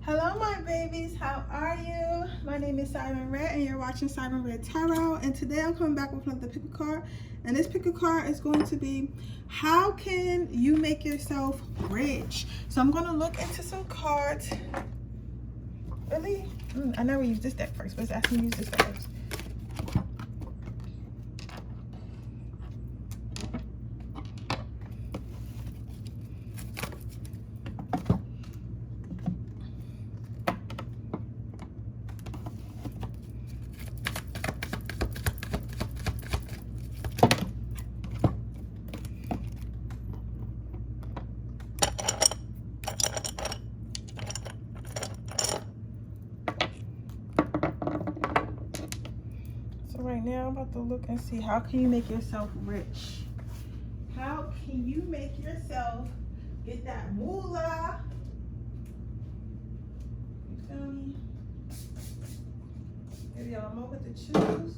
Hello my babies, how are you? My name is Siren Redd and you're watching Siren Redd Tarot, and today I'm coming back with another pick a card, and this pick a card is going to be how can you make yourself rich? So I'm going to look into some cards. Really? I never used this deck first, but it's asking me to use this deck first. Right now I'm about to look and see how can you make yourself rich. How can you make yourself get that moolah? You feel me? Give y'all a moment to choose.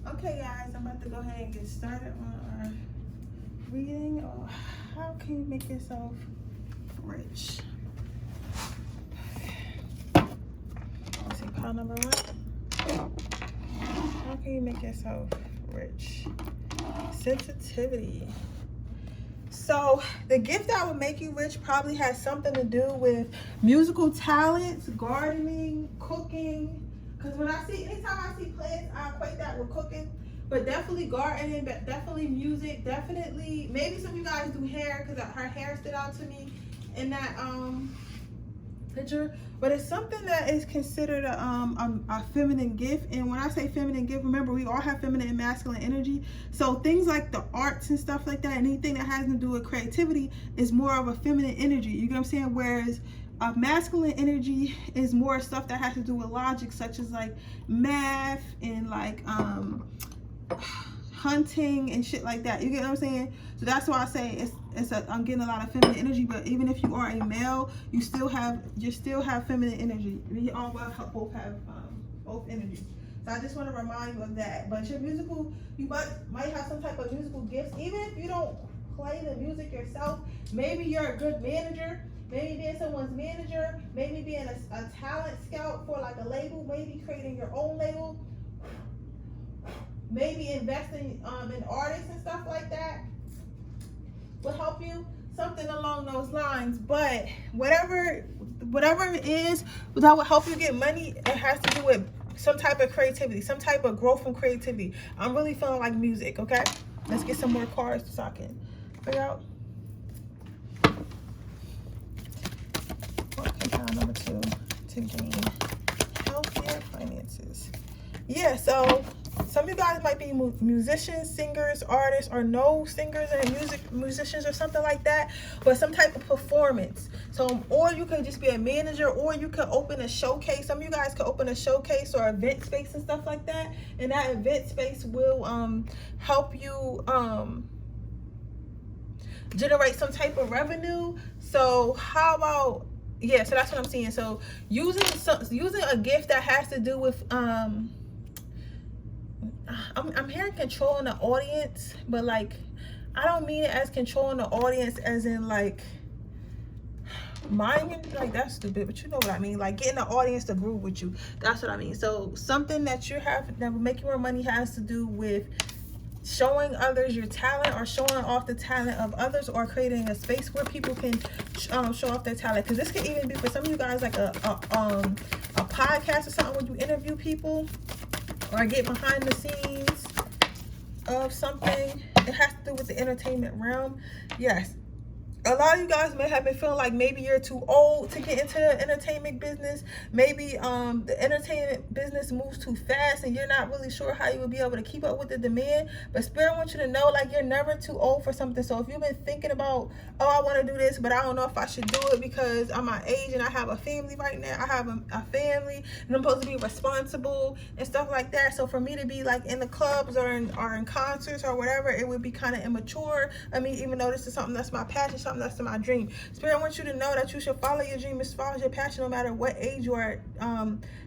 Okay guys, I'm about to go ahead and get started on our reading. How can you make yourself rich? Let's see, pile number one. How can you make yourself rich? Sensitivity. So the gift that will make you rich probably has something to do with musical talents, gardening, cooking. Because anytime I see plants, I equate that with cooking. But definitely gardening, but definitely music, definitely, maybe some of you guys do hair, because her hair stood out to me in that picture. But it's something that is considered a feminine gift. And when I say feminine gift, remember we all have feminine and masculine energy. So things like the arts and stuff like that, anything that has to do with creativity is more of a feminine energy. You get what I'm saying? Whereas masculine energy is more stuff that has to do with logic, such as like math and like hunting and shit like that. You get what I'm saying? So that's why I say I'm getting a lot of feminine energy. But even if you are a male, you still have feminine energy. We all both have both energies. So I just want to remind you of that. But your musical, you might have some type of musical gifts. Even if you don't play the music yourself, maybe you're a good manager. Maybe being someone's manager, maybe being a talent scout for like a label, maybe creating your own label, maybe investing in artists and stuff like that will help you, something along those lines. But whatever it is that will help you get money, it has to do with some type of creativity, some type of growth from creativity. I'm really feeling like music, okay? Let's get some more cards so I can figure out. Number two, to gain healthier finances. Yeah, so some of you guys might be musicians, singers, artists, or no singers and musicians or something like that, but some type of performance. So, or you could just be a manager, or you could open a showcase. Some of you guys could open a showcase or event space and stuff like that, and that event space will help you generate some type of revenue. So how about, yeah, so that's what I'm seeing. So using a gift that has to do with I'm hearing controlling the audience, but like I don't mean it as controlling the audience as in like minding, like that's stupid, but you know what I mean, like getting the audience to groove with you. That's what I mean. So something that you have that will make you more money has to do with showing others your talent, or showing off the talent of others, or creating a space where people can show off their talent. Because this could even be for some of you guys like a podcast or something where you interview people or get behind the scenes of something. It has to do with the entertainment realm. Yes. A lot of you guys may have been feeling like maybe you're too old to get into the entertainment business. Maybe the entertainment business moves too fast and you're not really sure how you will be able to keep up with the demand. But Spirit wants you to know, like, you're never too old for something. So if you've been thinking about, oh, I want to do this, but I don't know if I should do it because I'm my age and I have a family right now. I have a family and I'm supposed to be responsible and stuff like that. So for me to be like in the clubs or in concerts or whatever, it would be kind of immature. I mean, even though this is something that's my passion, something that's my dream. Spirit wants you to know that you should follow your dream as far as your passion, no matter what age you are.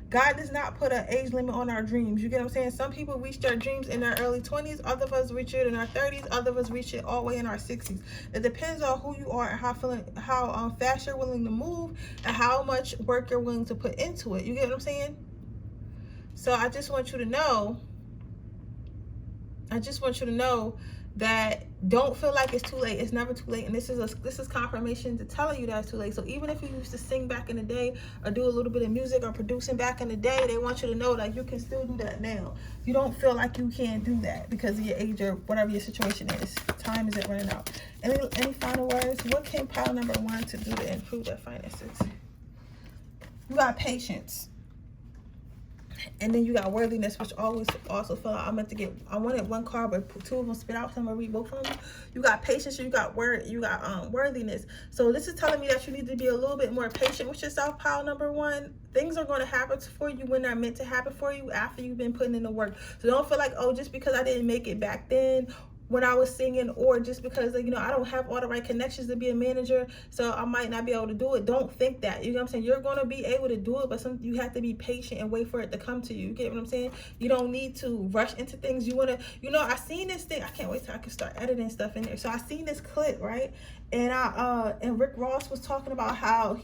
God does not put an age limit on our dreams. You get what I'm saying? Some people reach their dreams in their early 20s. Other of us reach it in our 30s. Other of us reach it all the way in our 60s. It depends on who you are and how fast you're willing to move and how much work you're willing to put into it. You get what I'm saying? So I just want you to know. That don't feel like it's too late. It's never too late, and this is confirmation to telling you that it's too late. So even if you used to sing back in the day or do a little bit of music or producing back in the day, they want you to know that you can still do that now. You don't feel like you can't do that because of your age or whatever your situation is. Time isn't running out. Any final words? What can pile number 1 to do to improve their finances? You got patience. And then you got worthiness, which always also feel like I wanted one card, but 2 of them spit out, so I'm gonna read both of them. You got patience, you got worthiness. So this is telling me that you need to be a little bit more patient with yourself, pile number 1. Things are going to happen for you when they're meant to happen for you after you've been putting in the work. So don't feel like, oh, just because I didn't make it back then when I was singing, or just because, like, you know, I don't have all the right connections to be a manager, so I might not be able to do it. Don't think that. You know what I'm saying? You're going to be able to do it, but you have to be patient and wait for it to come to you. You get what I'm saying? You don't need to rush into things. You want to, you know, I seen this thing. I can't wait till I can start editing stuff in there. So I seen this clip, right? And and Rick Ross was talking about how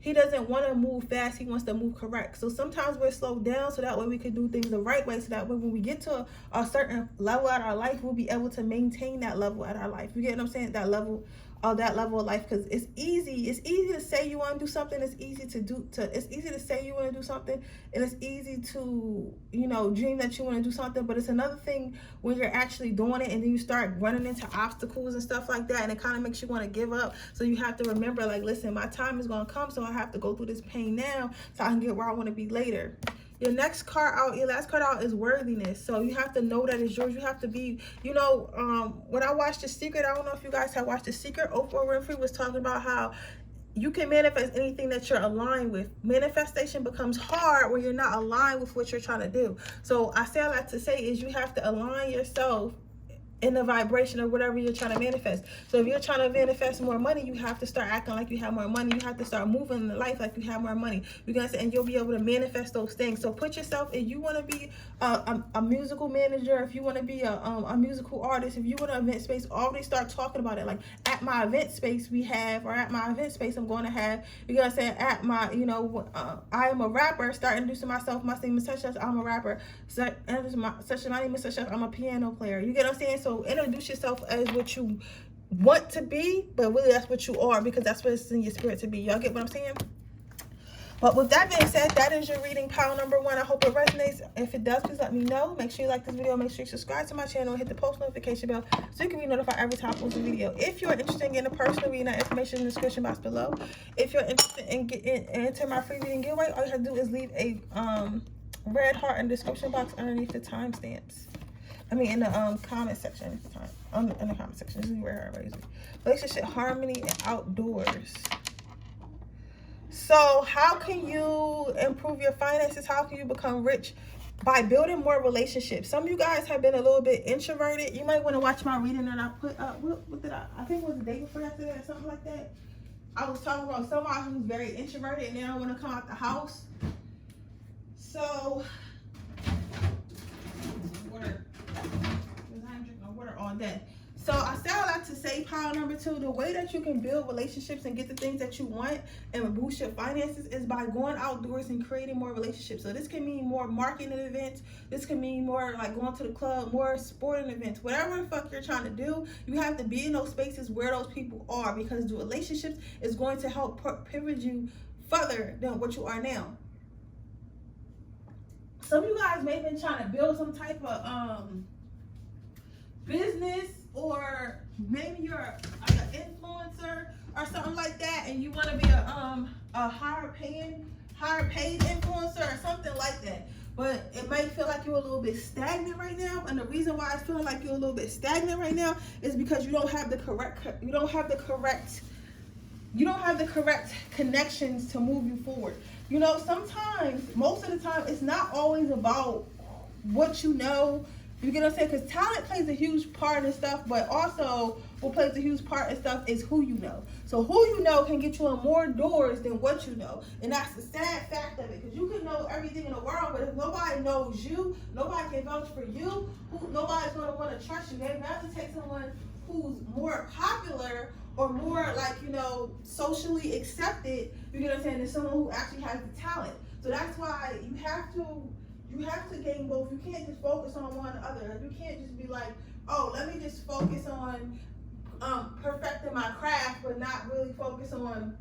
he doesn't want to move fast. He wants to move correct. So sometimes we're slowed down so that way we can do things the right way. So that way when we get to a certain level at our life, we'll be able to maintain that level at our life. You get what I'm saying? That level of life, because it's easy to say you want to do something. It's easy to say you want to do something, and it's easy to, you know, dream that you want to do something. But it's another thing when you're actually doing it and then you start running into obstacles and stuff like that, and it kind of makes you want to give up. So you have to remember, like, listen, my time is going to come, so I have to go through this pain now so I can get where I want to be later. Your last card out is worthiness. So you have to know that it's yours. You have to be, you know, when I watched The Secret, I don't know if you guys have watched The Secret, Oprah Winfrey was talking about how you can manifest anything that you're aligned with. Manifestation becomes hard when you're not aligned with what you're trying to do. So I like to say is you have to align yourself in the vibration of whatever you're trying to manifest. So if you're trying to manifest more money, you have to start acting like you have more money. You have to start moving in life like you have more money. And you'll be able to manifest those things. So put yourself, if you want to be a musical manager, if you want to be a musical artist, if you want an event space, already start talking about it. Like, at my event space we have, or at my event space I'm going to have, you gotta say, at my, you know, I am a rapper, start introducing myself. My name is such as, I'm a rapper. So my name is such as, I'm a piano player. You get what I'm saying? So introduce yourself as what you want to be, but really that's what you are, because that's what it's in your spirit to be. Y'all get what I'm saying? But with that being said, that is your reading, pile number 1. I hope it resonates. If it does, please let me know. Make sure you like this video. Make sure you subscribe to my channel and hit the post notification bell so you can be notified every time I post a video. If you're interested in getting a personal reading, that information in the description box below. If you're interested in enter my free reading giveaway, all you have to do is leave a red heart in the description box underneath the timestamps. I mean, in the comment section. In the comment section. This is where everybody's. Relationship, harmony, and outdoors. So how can you improve your finances? How can you become rich? By building more relationships. Some of you guys have been a little bit introverted. You might want to watch my reading that I put up. What did I think it was the day before yesterday or something like that. I was talking about somebody who's very introverted and they don't want to come out the house. So water. Because I ain't drinking water all day. So I say all that to say, pile number 2, the way that you can build relationships and get the things that you want and boost your finances is by going outdoors and creating more relationships. So this can mean more marketing events. This can mean more like going to the club, more sporting events. Whatever the fuck you're trying to do, you have to be in those spaces where those people are, because the relationships is going to help pivot you further than what you are now. Some of you guys may have been trying to build some type of business or maybe you're like an influencer or something like that, and you want to be a higher paid influencer or something like that. But it might feel like you're a little bit stagnant right now, and the reason why it's feeling like you're a little bit stagnant right now is because you don't have the correct connections to move you forward. You know, sometimes, most of the time, it's not always about what you know. You get what I'm saying? Because talent plays a huge part in stuff, but also what plays a huge part in stuff is who you know. So who you know can get you in more doors than what you know. And that's the sad fact of it. Because you can know everything in the world, but if nobody knows you, nobody can vouch for you, nobody's going to want to trust you. They have to take someone who's more popular or more, like, you know, socially accepted, you get what I'm saying, than someone who actually has the talent. So that's why you have to gain both. You can't just focus on one or the other. You can't just be like, oh, let me just focus on perfecting my craft, but not really focus on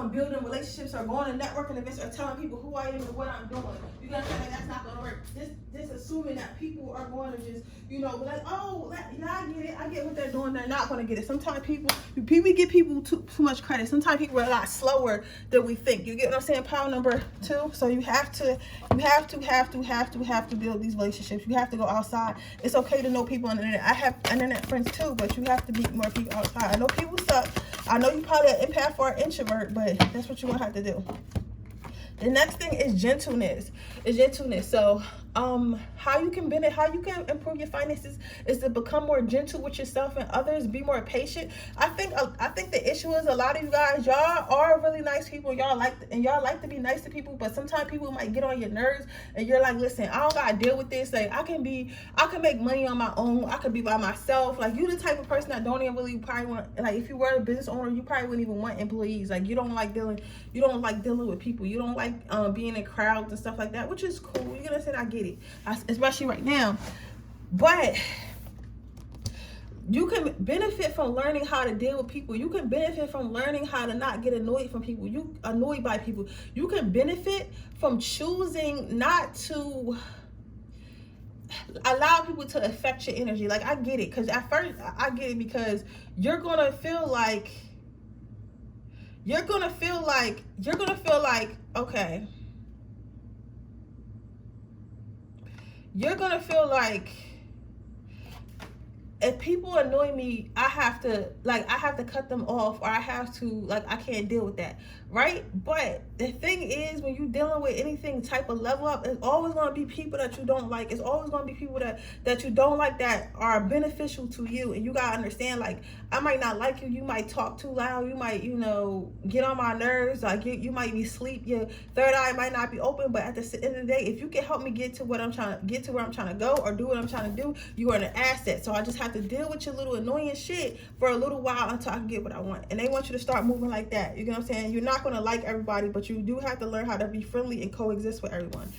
building relationships or going to networking events or telling people who I am and what I'm doing. You gotta say that's not gonna work. Just assuming that people are going to just, you know, be like, oh, yeah, I get it. I get what they're doing. They're not gonna get it. Sometimes people give people too much credit. Sometimes people are a lot slower than we think. You get what I'm saying? Power number 2. So you have to build these relationships. You have to go outside. It's okay to know people on the internet. I have internet friends too, but you have to meet more people outside. I know people suck. I know you probably an empath or an introvert, but that's what you're gonna have to do. The next thing is gentleness. So how you can improve your finances is to become more gentle with yourself and others, be more patient. I think the issue is a lot of you guys, y'all are really nice people, y'all like to be nice to people, but sometimes people might get on your nerves and you're like, listen, I don't gotta deal with this. Like I can make money on my own, I could be by myself. Like you the type of person that don't even really probably want, like if you were a business owner, you probably wouldn't even want employees. Like you don't like dealing with people, you don't like being in crowds and stuff like that, which is cool. You're gonna say I get it, especially right now, but you can benefit from learning how to deal with people. You can benefit from learning how to not get annoyed by people. You can benefit from choosing not to allow people to affect your energy. Like I get it, because at first I get it, because you're gonna feel like okay, you're gonna feel like if people annoy me, I have to cut them off, or I can't deal with that, right? But the thing is, when you're dealing with anything type of level up, it's always going to be people that you don't like. It's always going to be people that you don't like that are beneficial to you. And you got to understand, like, I might not like you. You might talk too loud. You might, get on my nerves. Like, you might be asleep. Your third eye might not be open. But at the end of the day, if you can help me get to where I'm trying to go, or do what I'm trying to do, you are an asset. So I just have to deal with your little annoying shit for a little while until I can get what I want. And they want you to start moving like that. You get what I'm saying? You're not going to like everybody, but you do have to learn how to be friendly and coexist with everyone.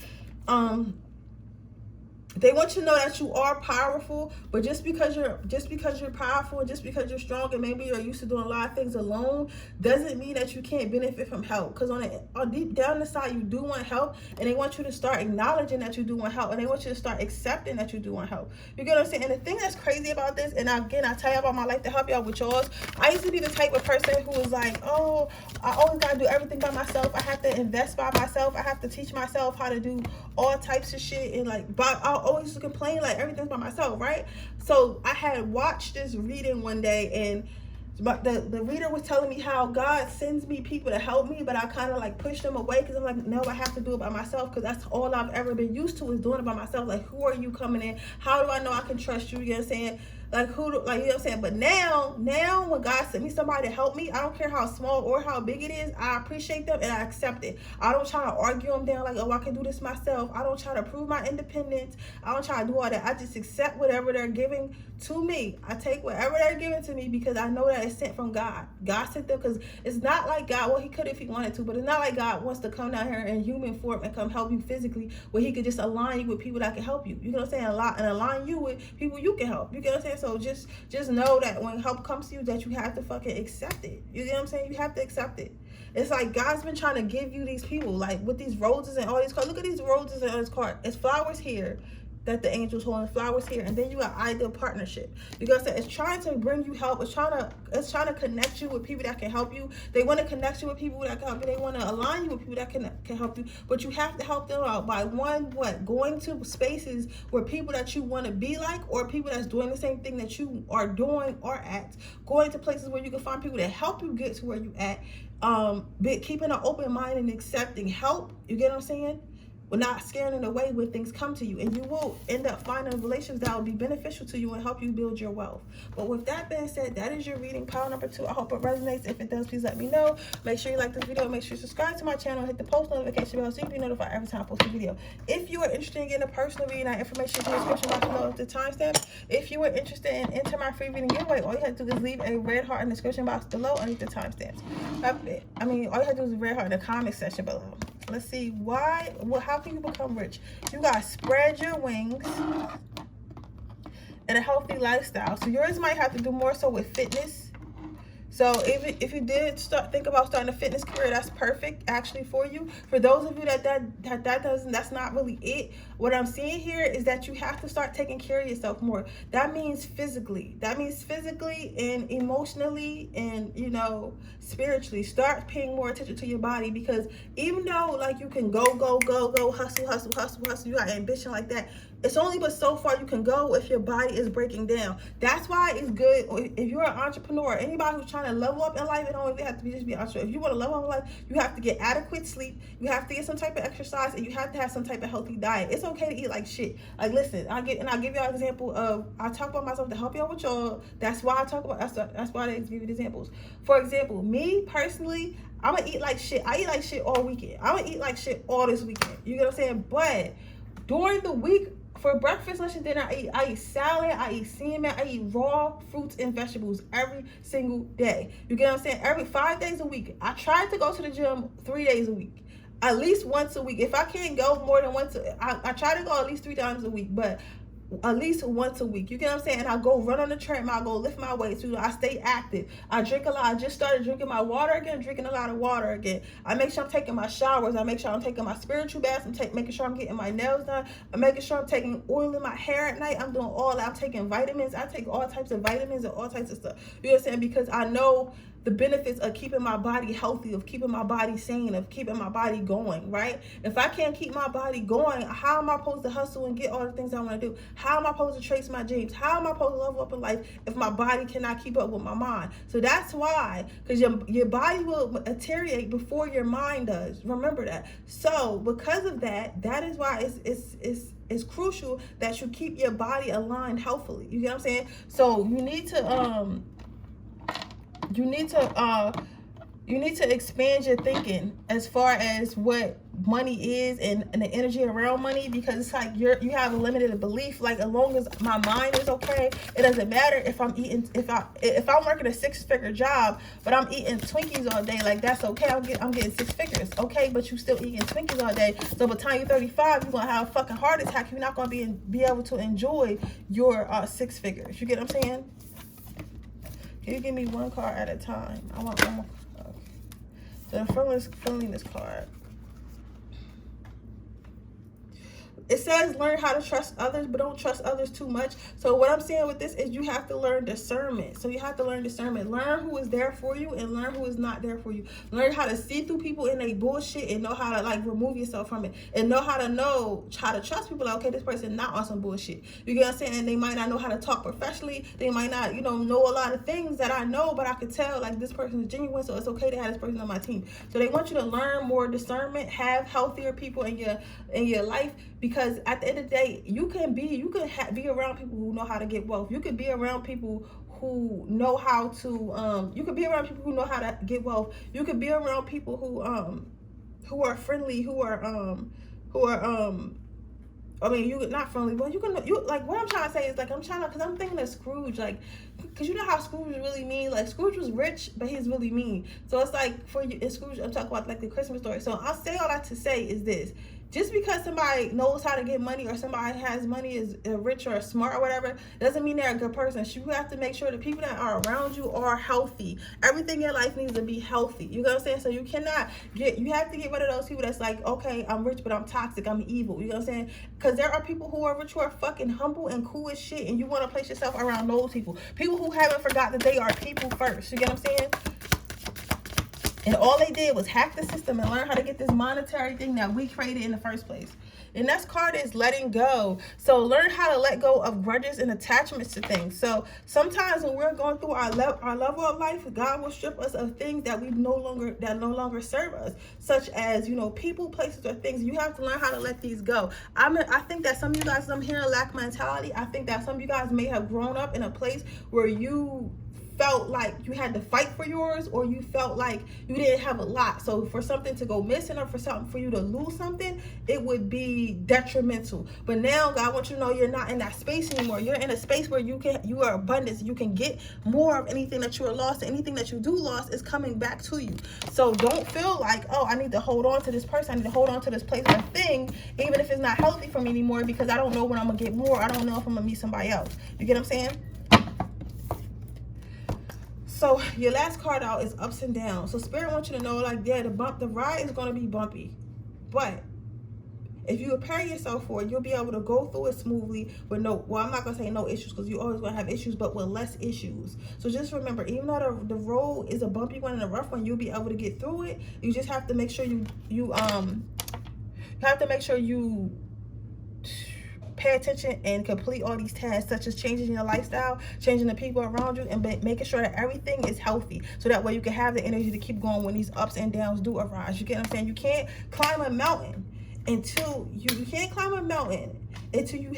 They want you to know that you are powerful, but just because you're powerful and just because you're strong and maybe you're used to doing a lot of things alone doesn't mean that you can't benefit from help. Because on deep down inside, you do want help, and they want you to start acknowledging that you do want help, and they want you to start accepting that you do want help. You get what I'm saying? And the thing that's crazy about this, and again, I tell you about my life to help y'all with yours. I used to be the type of person who was like, oh, I always gotta do everything by myself. I have to invest by myself. I have to teach myself how to do all types of shit, and I always used to complain like everything's by myself, right? So I had watched this reading one day, and the reader was telling me how God sends me people to help me, but I kind of like pushed them away because I'm like, no, I have to do it by myself, because that's all I've ever been used to is doing it by myself. Like, who are you coming in? How do I know I can trust you? You know what I'm saying? You know what I'm saying? But now when God sent me somebody to help me, I don't care how small or how big it is, I appreciate them and I accept it. I don't try to argue them down like, oh, I can do this myself. I don't try to prove my independence. I don't try to do all that. I just accept whatever they're giving to me. I take whatever they're giving to me because I know that it's sent from God. God sent them, because it's not like God, well, he could if he wanted to, but it's not like God wants to come down here in human form and come help you physically, where he could just align you with people that can help you. You know what I'm saying? And align you with people you can help. You get what I'm saying? So just know that when help comes to you, that you have to fucking accept it. You get what I'm saying? You have to accept it. It's like God's been trying to give you these people, like with these roses and all these cards. Look at these roses and all this card. It's flowers here. that the angels holding flowers here. And then you got ideal partnership, because it's trying to bring you help. It's trying to connect you with people that can help you. They want to connect you with people that can help you. They want to align you with people that can help you. But you have to help them out by going to spaces where people that you want to be like, or people that's doing the same thing that you are doing or at. Going to places where you can find people that help you get to where you at. Keeping an open mind and accepting help. You get what I'm saying? We're not scaring it away when things come to you, and you will end up finding relations that will be beneficial to you and help you build your wealth. But with that being said, that is your reading, pile number 2. I hope it resonates. If it does, please let me know. Make sure you like this video. Make sure you subscribe to my channel. Hit the post notification bell so you can be notified every time I post a video. If you are interested in getting a personal reading, that information is in the description box below with the timestamp. If you are interested in entering my free reading giveaway, all you have to do is leave a red heart in the description box below underneath the timestamps. All you have to do is red heart in the comment section below. Let's see how can you become rich? You got spread your wings and a healthy lifestyle. So yours might have to do more so with fitness. So if you did think about starting a fitness career, that's perfect actually for you. For those of you that's not really it. What I'm seeing here is that you have to start taking care of yourself more. That means physically. That means physically and emotionally and, spiritually. Start paying more attention to your body, because even though like you can go, hustle, you got ambition like that, it's only but so far you can go if your body is breaking down. That's why it's good if you're an entrepreneur, anybody who's trying to level up in life, it don't really have to just be an entrepreneur. If you want to level up in life, you have to get adequate sleep, you have to get some type of exercise, and you have to have some type of healthy diet. It's okay to eat like shit. Like listen, I'll give y'all an example of, I talk about myself to help y'all with y'all. That's why I talk about, that's why I give you the examples. For example, me personally, I'm gonna eat like shit. I eat like shit all weekend. I'm gonna eat like shit all this weekend. You get what I'm saying? But during the week, for breakfast, lunch, and dinner, I eat salad, I eat salmon, I eat raw fruits and vegetables every single day. You get what I'm saying? Every 5 days a week. I try to go to the gym 3 days a week. At least once a week. If I can't go more than once, I try to go at least 3 times a week, but at least once a week. You get what I'm saying? And I go run on the treadmill, I go lift my weights, I stay active. I drink a lot. I just started drinking my water again, drinking a lot of water again. I make sure I'm taking my showers. I make sure I'm taking my spiritual baths. I'm making sure I'm getting my nails done. I'm making sure I'm taking oil in my hair at night. I'm doing all that. I'm taking vitamins. I take all types of vitamins and all types of stuff. You know what I'm saying? Because I know the benefits of keeping my body healthy, of keeping my body sane, of keeping my body going, right? If I can't keep my body going, how am I supposed to hustle and get all the things I want to do? How am I supposed to trace my dreams? How am I supposed to level up in life if my body cannot keep up with my mind? So that's why, because your body will deteriorate before your mind does. Remember that. So because of that, that is why it's crucial that you keep your body aligned healthily. You get what I'm saying? So you need to expand your thinking as far as what money is and the energy around money, because it's like you have a limited belief. Like, as long as my mind is okay, it doesn't matter if I'm eating, if I'm working a 6-figure job but I'm eating Twinkies all day, like that's okay. I'm getting 6 figures, okay, but you still eating Twinkies all day. So by the time you're 35, you're gonna have a fucking heart attack. You're not gonna be able to enjoy your 6 figures. You get what I'm saying? Can you give me one card at a time? I want one more. Okay. The friendliness card. It says learn how to trust others, but don't trust others too much. So what I'm saying with this is you have to learn discernment. So you have to learn discernment. Learn who is there for you and learn who is not there for you. Learn how to see through people in their bullshit and know how to like remove yourself from it. And know how to trust people. Like, okay, this person not on some bullshit. You get what I'm saying? And they might not know how to talk professionally. They might not, know a lot of things that I know, but I could tell like this person is genuine, so it's okay to have this person on my team. So they want you to learn more discernment, have healthier people in your life. Because at the end of the day, you can be around people who know how to get wealth. You could be around people who know how to you could be around people who know how to get wealth. You could be around people who are friendly, who are I mean, you not friendly, but you like what I'm trying to say is like because I'm thinking of Scrooge, like, because you know how Scrooge really mean. Like, Scrooge was rich, but he's really mean. So it's like for you, in Scrooge, I'm talking about like the Christmas story. So I'll say all that to say is this: Just because somebody knows how to get money or somebody has money, is rich or smart or whatever, doesn't mean they're a good person. You have to make sure the people that are around you are healthy. Everything in life needs to be healthy. You know what I'm saying? So you have to get rid of those people that's like, okay, I'm rich, but I'm toxic, I'm evil. You know what I'm saying? Because there are people who are rich who are fucking humble and cool as shit, and you want to place yourself around those people. People who haven't forgot that they are people first. You get what I'm saying? And all they did was hack the system and learn how to get this monetary thing that we created in the first place. The next card is letting go. So learn how to let go of grudges and attachments to things. So sometimes when we're going through our level of life, God will strip us of things that no longer serve us, such as, you know, people, places, or things. You have to learn how to let these go. I think that some of you guys, I'm hearing lack mentality. I think that some of you guys may have grown up in a place where you felt like you had to fight for yours, or you felt like you didn't have a lot. So for something to go missing, or for you to lose something, it would be detrimental. But now God wants you to know you're not in that space anymore. You're in a space where you are abundance. You can get more of anything that you are lost. Anything that you do lost is coming back to you. So don't feel like, oh, I need to hold on to this person, I need to hold on to this place or thing, even if it's not healthy for me anymore, because I don't know when I'm gonna get more. I don't know if I'm gonna meet somebody else. You get what I'm saying? So your last card out is ups and downs. So Spirit wants you to know, like, yeah, the ride is going to be bumpy, but if you prepare yourself for it, you'll be able to go through it smoothly with I'm not going to say no issues, because you're always going to have issues, but with less issues. So just remember, even though the road is a bumpy one and a rough one, you'll be able to get through it. You just have to make sure you pay attention and complete all these tasks, such as changing your lifestyle, changing the people around you, and making sure that everything is healthy, so that way you can have the energy to keep going when these ups and downs do arise. You get what I'm saying? You can't climb a mountain until you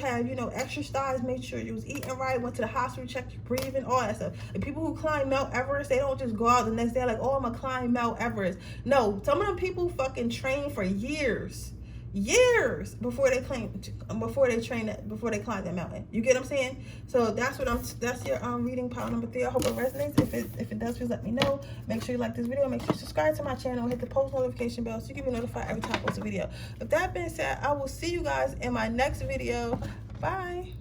have, you know, exercise, make sure you was eating right, went to the hospital, checked your breathing, all that stuff. The people who climb Mount Everest, they don't just go out the next day like, oh, I'm gonna climb Mount Everest. No, some of them people fucking train for years before they climb that mountain. You get what I'm saying? So that's your reading pile number 3. I hope it resonates. If it does, please let me know. Make sure you like this video. Make sure you subscribe to my channel. Hit the post notification bell so you can be notified every time I post a video. With that being said, I will see you guys in my next video. Bye.